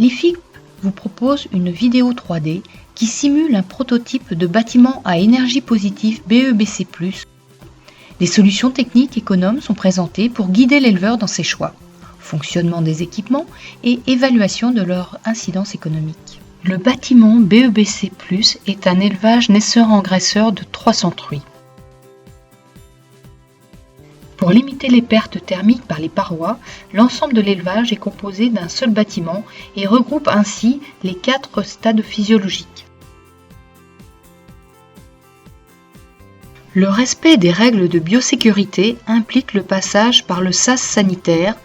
L'IFIC vous propose une vidéo 3D qui simule un prototype de bâtiment à énergie positive BEBC+. Les solutions techniques économes sont présentées pour guider l'éleveur dans ses choix, fonctionnement des équipements et évaluation de leur incidence économique. Le bâtiment BEBC+, est un élevage naisseur-engraisseur de 300 truies. Pour limiter les pertes thermiques par les parois, l'ensemble de l'élevage est composé d'un seul bâtiment et regroupe ainsi les 4 stades physiologiques. Le respect des règles de biosécurité implique le passage par le sas sanitaire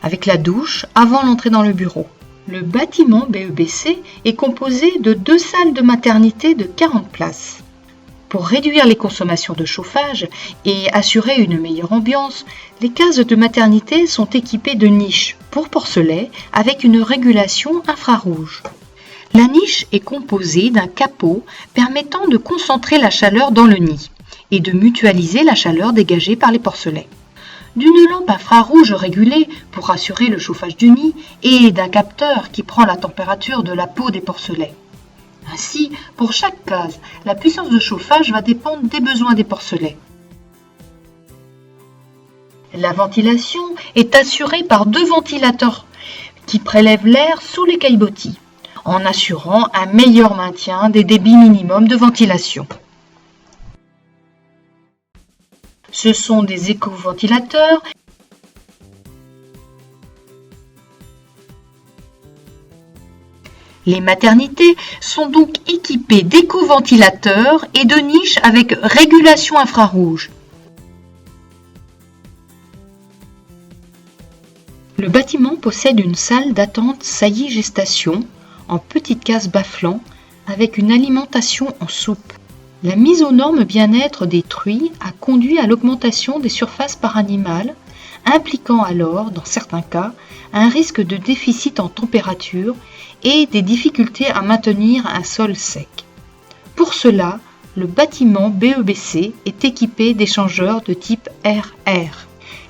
avec la douche avant l'entrée dans le bureau. Le bâtiment BEBC est composé de 2 salles de maternité de 40 places. Pour réduire les consommations de chauffage et assurer une meilleure ambiance, les cases de maternité sont équipées de niches pour porcelets avec une régulation infrarouge. La niche est composée d'un capot permettant de concentrer la chaleur dans le nid et de mutualiser la chaleur dégagée par les porcelets. D'une lampe infrarouge régulée pour assurer le chauffage du nid et d'un capteur qui prend la température de la peau des porcelets. Ainsi, pour chaque case, la puissance de chauffage va dépendre des besoins des porcelets. La ventilation est assurée par 2 ventilateurs qui prélèvent l'air sous les caillebotis, en assurant un meilleur maintien des débits minimums de ventilation. Ce sont des éco-ventilateurs Les maternités sont donc équipées d'éco-ventilateurs et de niches avec régulation infrarouge. Le bâtiment possède une salle d'attente saillie gestation en petites cases bas-flancs avec une alimentation en soupe. La mise aux normes bien-être des truies a conduit à l'augmentation des surfaces par animal, impliquant alors, dans certains cas, un risque de déficit en température et des difficultés à maintenir un sol sec. Pour cela, le bâtiment BEBC est équipé d'échangeurs de type RR.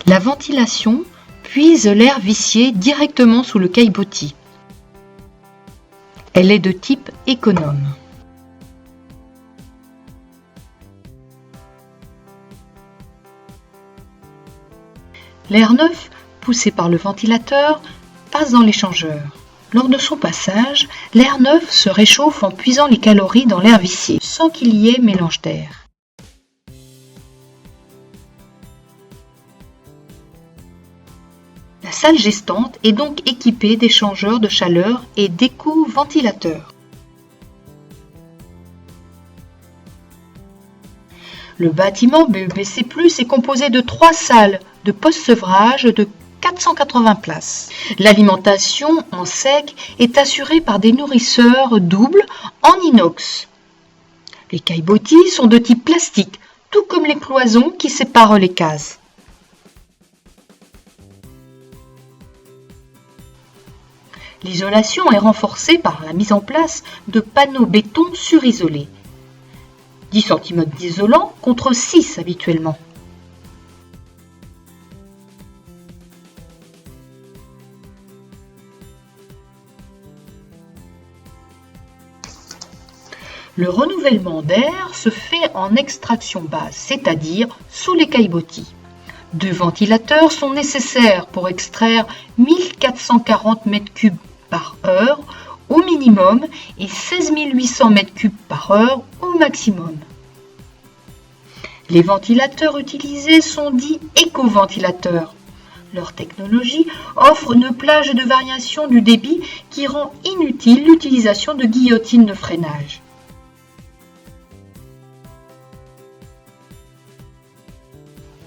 La ventilation puise l'air vicié directement sous le caillebotis. Elle est de type économe. L'air neuf, poussé par le ventilateur, passe dans l'échangeur. Lors de son passage, l'air neuf se réchauffe en puisant les calories dans l'air vicié, sans qu'il y ait mélange d'air. La salle gestante est donc équipée d'échangeurs de chaleur et d'éco-ventilateurs. Le bâtiment BEBC+ est composé de 3 salles de post-sevrage de 480 places. L'alimentation en sec est assurée par des nourrisseurs doubles en inox. Les caillebotis sont de type plastique, tout comme les cloisons qui séparent les cases. L'isolation est renforcée par la mise en place de panneaux béton surisolés. 10 cm d'isolant contre 6 habituellement. Le renouvellement d'air se fait en extraction basse, c'est-à-dire sous les caillebotis. 2 ventilateurs sont nécessaires pour extraire 1440 m3 par heure au minimum et 16 800 m3 par heure au maximum. Les ventilateurs utilisés sont dits éco-ventilateurs. Leur technologie offre une plage de variation du débit qui rend inutile l'utilisation de guillotines de freinage.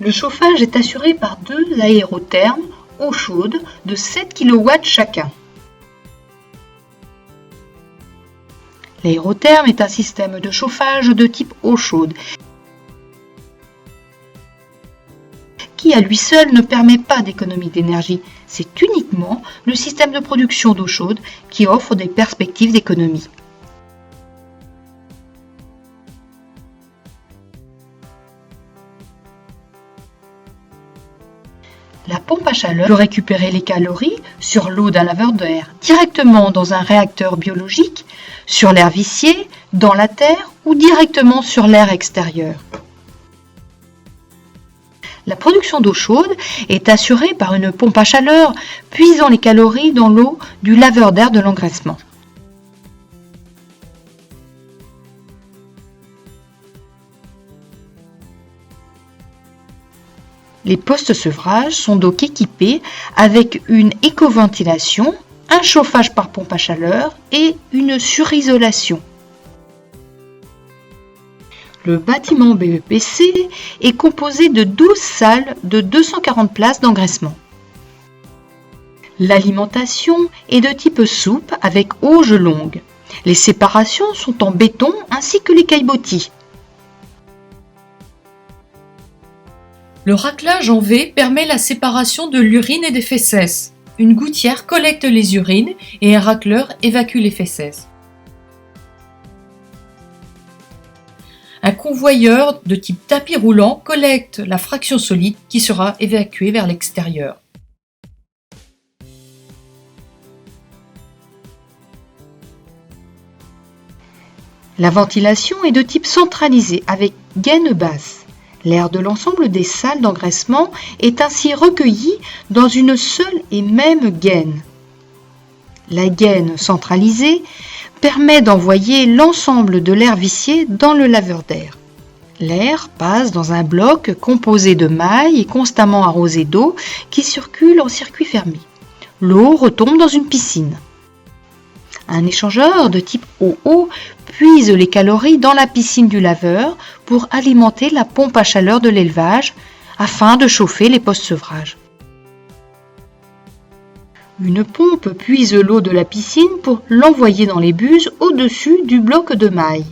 Le chauffage est assuré par 2 aérothermes eau chaude de 7 kW chacun. L'aérotherme est un système de chauffage de type eau chaude qui à lui seul ne permet pas d'économie d'énergie. C'est uniquement le système de production d'eau chaude qui offre des perspectives d'économie. La pompe à chaleur peut récupérer les calories sur l'eau d'un laveur d'air, directement dans un réacteur biologique, sur l'air vicié, dans la terre ou directement sur l'air extérieur. La production d'eau chaude est assurée par une pompe à chaleur puisant les calories dans l'eau du laveur d'air de l'engraissement. Les post-sevrage sont donc équipés avec une éco-ventilation, un chauffage par pompe à chaleur et une surisolation. Le bâtiment BEPC est composé de 12 salles de 240 places d'engraissement. L'alimentation est de type soupe avec auge longue. Les séparations sont en béton ainsi que les caillebotis. Le raclage en V permet la séparation de l'urine et des fesses. Une gouttière collecte les urines et un racleur évacue les fesses. Un convoyeur de type tapis roulant collecte la fraction solide qui sera évacuée vers l'extérieur. La ventilation est de type centralisé avec gaine basse. L'air de l'ensemble des salles d'engraissement est ainsi recueilli dans une seule et même gaine. La gaine centralisée permet d'envoyer l'ensemble de l'air vicié dans le laveur d'air. L'air passe dans un bloc composé de mailles et constamment arrosé d'eau qui circule en circuit fermé. L'eau retombe dans une piscine. Un échangeur de type OO puise les calories dans la piscine du laveur pour alimenter la pompe à chaleur de l'élevage afin de chauffer les post-sevrages. Une pompe puise l'eau de la piscine pour l'envoyer dans les buses au-dessus du bloc de mailles.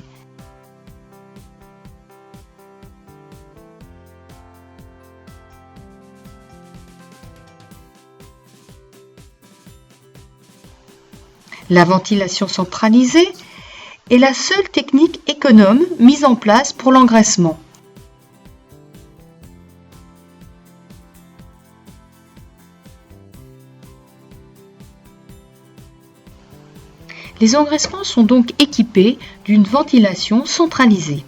La ventilation centralisée est la seule technique économe mise en place pour l'engraissement. Les engraissements sont donc équipés d'une ventilation centralisée.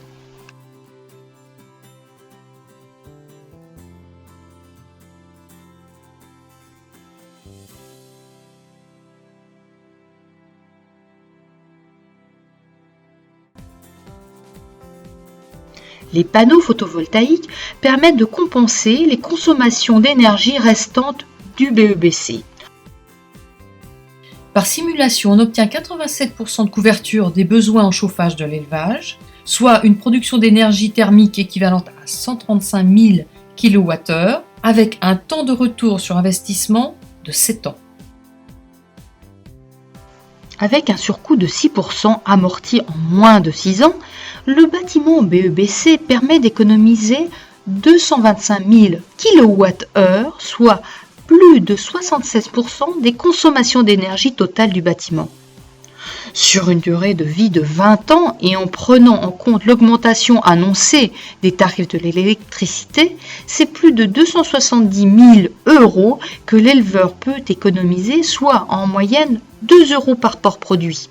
Les panneaux photovoltaïques permettent de compenser les consommations d'énergie restantes du BEBC. Par simulation, on obtient 87% de couverture des besoins en chauffage de l'élevage, soit une production d'énergie thermique équivalente à 135 000 kWh, avec un temps de retour sur investissement de 7 ans. Avec un surcoût de 6% amorti en moins de 6 ans, le bâtiment BEBC permet d'économiser 225 000 kWh, soit plus de 76% des consommations d'énergie totale du bâtiment. Sur une durée de vie de 20 ans et en prenant en compte l'augmentation annoncée des tarifs de l'électricité, c'est plus de 270 000 € que l'éleveur peut économiser, soit en moyenne 2 € par porc produit.